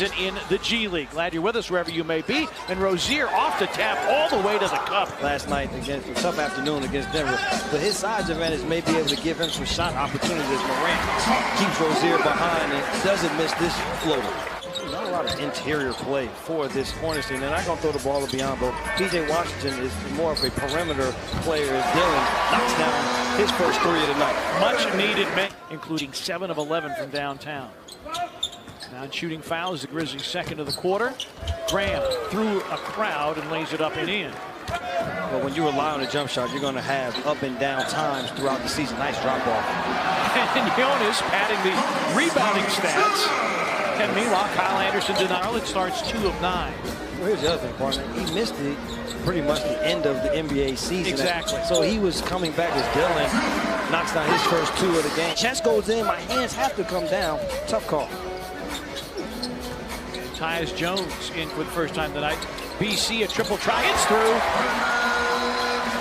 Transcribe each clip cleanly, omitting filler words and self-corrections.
in the G League. Glad you're with us wherever you may be. And Rozier off the tap all the way to the cup. Last night against a tough afternoon against Denver. But his size advantage may be able to give him some shot opportunities. Morant keeps Rozier behind and doesn't miss this floater. Not a lot of interior play for this Hornets team. They're not going to throw the ball to Biombo. P.J. Washington is more of a perimeter player as Dillon knocks down his first three of the night. Much needed, including 7 of 11 from downtown. Non-shooting foul is the Grizzlies' second of the quarter. Graham through a crowd and lays it up and in. But when you rely on a jump shot, you're going to have up and down times throughout the season. Nice drop off. And Jonas padding the rebounding stats. And meanwhile, Kyle Anderson denial. It starts 2 of 9. Well, here's the other thing, partner. He missed pretty much the end of the NBA season. Exactly. So he was coming back as Dillon knocks down his first 2 of the game. Chest goes in. My hands have to come down. Tough call. Tyus Jones in for the first time tonight. BC a triple try. It's through.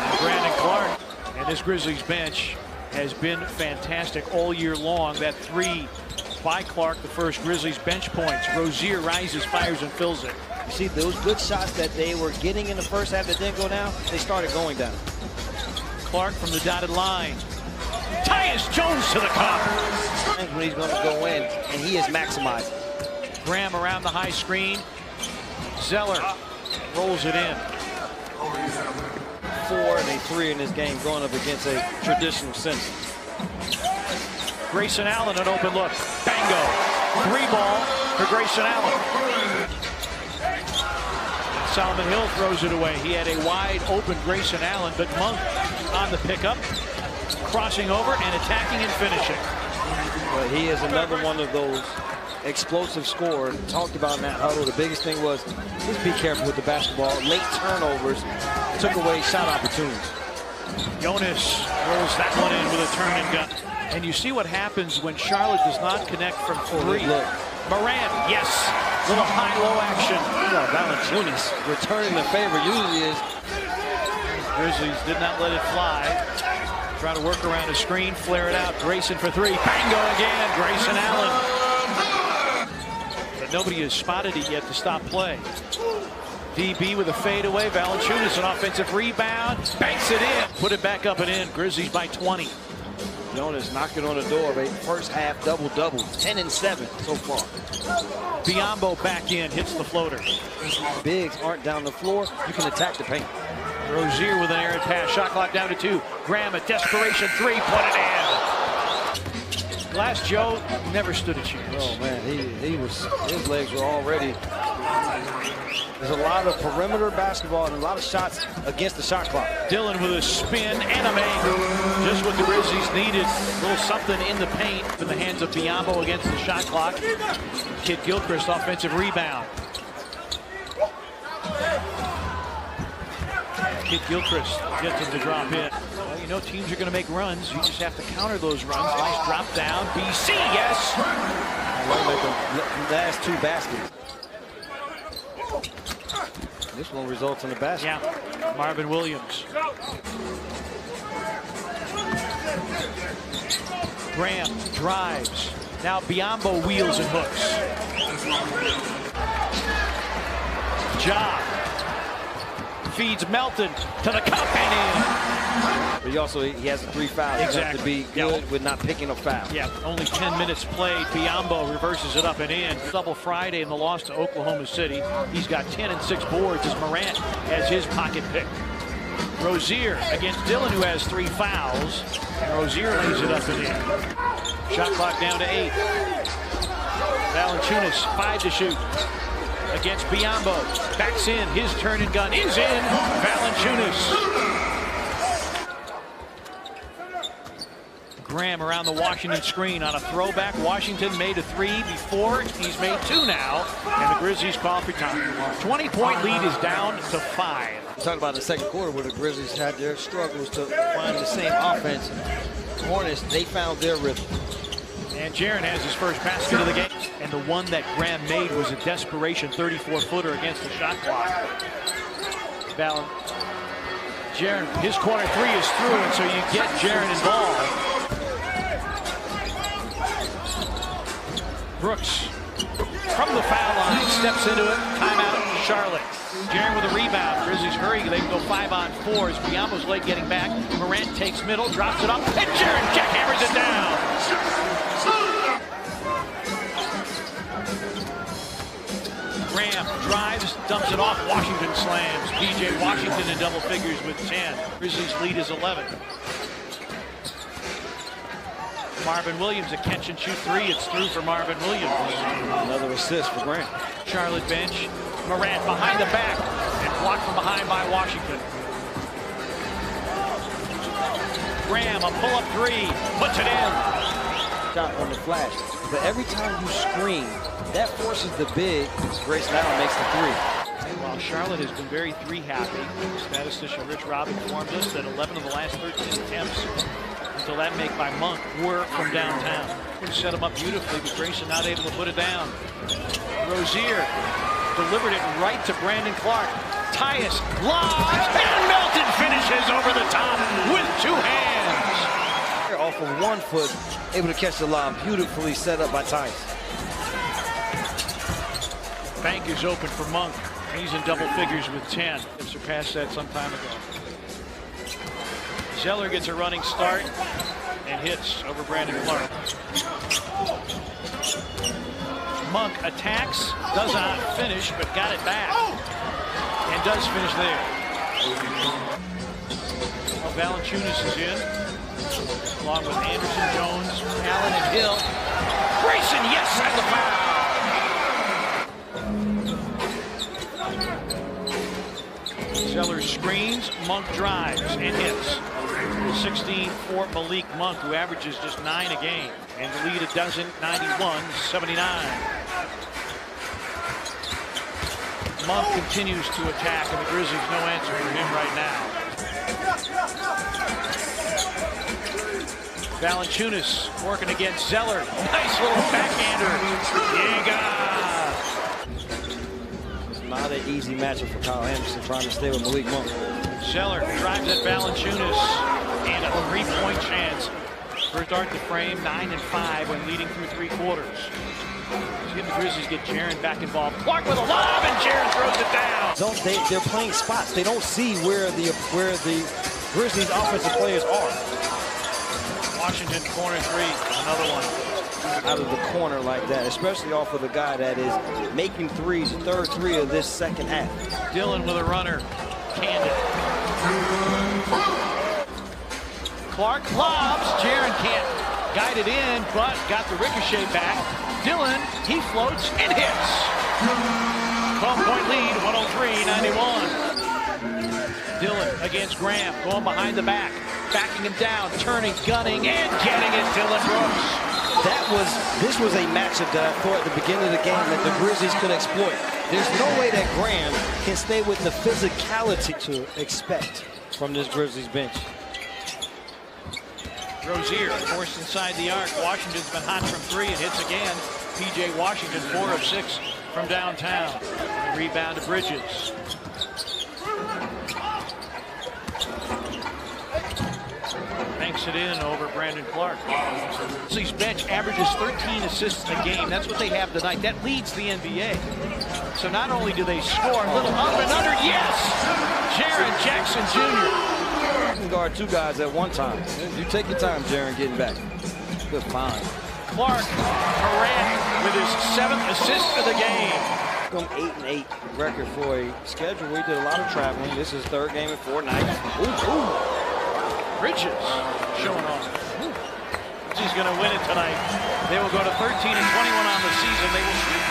And Brandon Clark. And this Grizzlies bench has been fantastic all year long. That 3 by Clark, the first Grizzlies bench points. Rozier rises, fires, and fills it. You see, those good shots that they were getting in the first half that didn't go down, they started going down. Clark from the dotted line. Tyus Jones to the cup. When he's going to go in, and he is maximizing. Graham around the high screen. Zeller rolls it in. 4 and a 3 in this game going up against a traditional center. Grayson Allen, an open look. Bango. 3 ball for Grayson Allen. Solomon Hill throws it away. He had a wide open Grayson Allen, but Monk on the pickup, crossing over and attacking and finishing. Well, he is another one of those explosive scorers. Talked about in that huddle. The biggest thing was just be careful with the basketball. Late turnovers took away shot opportunities. Jonas rolls that one in with a turn and gun. And you see what happens when Charlotte does not connect from 3. Look. Morant, yes. Little high-low action. Valanciunas returning the favor usually is. Grizzlies did not let it fly. Try to work around a screen, flare it out. Grayson for 3. Bango again. Grayson Allen. But nobody has spotted it yet to stop play. DB with a fadeaway. Valanciunas, an offensive rebound. Banks it in. Put it back up and in. Grizzlies by 20. Jonas knocking on the door of a first half double-double. 10 and 7 so far. Biombo back in, hits the floater. Bigs aren't down the floor. You can attack the paint. Rozier with an errant pass. Shot clock down to 2. Graham, a desperation 3. Put it in. Glass Joe never stood a chance. Oh, man. His legs were already. There's a lot of perimeter basketball and a lot of shots against the shot clock. Dillon with a spin and a make. Just what the Grizzlies needed. A little something in the paint in the hands of Biombo against the shot clock. Kid Gilchrist, offensive rebound. Kid Gilchrist gets him to drop in. Well, you know teams are going to make runs. You just have to counter those runs. Nice drop down. BC, yes. The last 2 baskets. This one results in a basket. Yeah, Marvin Williams. Graham drives. Now Biombo wheels and hooks. Ja feeds Melton to the cup and in. But he has the 3 fouls. Exactly. You have to be good with not picking a foul. Yeah, only 10 minutes played. Biombo reverses it up and in. Double Friday in the loss to Oklahoma City. He's got 10 and 6 boards as Morant has his pocket pick. Rozier against Dillon, who has 3 fouls. And Rozier lays it up and in. Shot clock down to 8. Valanciunas, 5 to shoot. Against Biombo. Backs in. His turn and gun is in. Valanciunas. Graham around the Washington screen on a throwback. Washington made a 3 before. He's made 2 now. And the Grizzlies call for time. 20-point lead is down to 5. Talk about the second quarter where the Grizzlies had their struggles to find the same offense. Hornets, they found their rhythm. And Jaren has his first basket of the game. And the one that Graham made was a desperation 34-footer against the shot clock. Jaren, his corner 3 is through, and so you get Jaren involved. Brooks from the foul line, steps into it. Timeout, Charlotte. Jaren with a rebound. Grizzlies hurry. They can go 5-on-4s. Biombo's late getting back. Morant takes middle, drops it up, and Jaren jackhammers it down. Graham drives, dumps it off. Washington slams. P.J. Washington in double figures with 10. Grizzlies lead is 11. Marvin Williams, a catch and shoot three. It's through for Marvin Williams. Another assist for Grant. Charlotte bench. Morant behind the back and blocked from behind by Washington. Graham, a pull-up three, puts it in. Shot on the flash. But every time you screen, that forces the big. Grayson Allen makes the three. While Charlotte has been very three-happy, statistician Rich Robb informed us that 11 of the last 13 attempts until that make by Monk were from downtown. He set him up beautifully, but Grayson not able to put it down. Rozier delivered it right to Brandon Clark. Tyus lobs, and Melton finishes over the top with two hands. Off of 1 foot, able to catch the lob, beautifully set up by Tyus. Bank is open for Monk. He's in double figures with 10. They surpassed that some time ago. Zeller gets a running start and hits over Brandon Clark. Monk attacks, does not finish, but got it back. And does finish there. Well, Valanciunas is in, along with Anderson, Jones, Allen, and Hill. Grayson, yes, and the foul. Zeller screens, Monk drives and hits. 16 for Malik Monk, who averages just 9 a game. And the lead a dozen, 91-79. Monk continues to attack, and the Grizzlies no answer for him right now. Valanciunas working against Zeller. Nice little backhander. It's not an easy matchup for Kyle Anderson trying to stay with Malik Monk. Zeller drives at Valanciunas, and a three-point chance. First start the frame, 9 and 5 when leading through 3 quarters. The Grizzlies get Jaren back involved. Clark with a lob, and Jaren throws it down. They're playing spots. They don't see where the Grizzlies offensive players are. Washington corner three, another one. Out of the corner like that, especially off of the guy that is making threes, the third three of this second half. Dillon with a runner, canned it. Clark lobs, Jaren can't guide it in, but got the ricochet back. Dillon, he floats and hits. 12-point lead, 103-91. Dillon against Graham, going behind the back, backing him down, turning, gunning, and getting it, Dillon Brooks. This was a matchup that I thought at the beginning of the game that the Grizzlies could exploit. There's no way that Graham can stay with the physicality to expect from this Grizzlies bench. Rozier forced inside the arc. Washington's been hot from 3 and hits again. P.J. Washington 4 of 6 from downtown. Rebound to Bridges. Banks it in over Brandon Clark. Grizzlies bench averages 13 assists a game. That's what they have tonight. That leads the NBA. So not only do they score, a little up and under. Yes! Jaren Jackson Jr. You can guard 2 guys at one time. You take your time, Jaren, getting back. Good find. Clark, Morant with his 7th assist of the game. 8-8 record for a schedule. We did a lot of traveling. This is 3rd game in 4 nights. Ooh. Bridges showing off. He's going to win it tonight. They will go to 13 and 21 on the season. They will sweep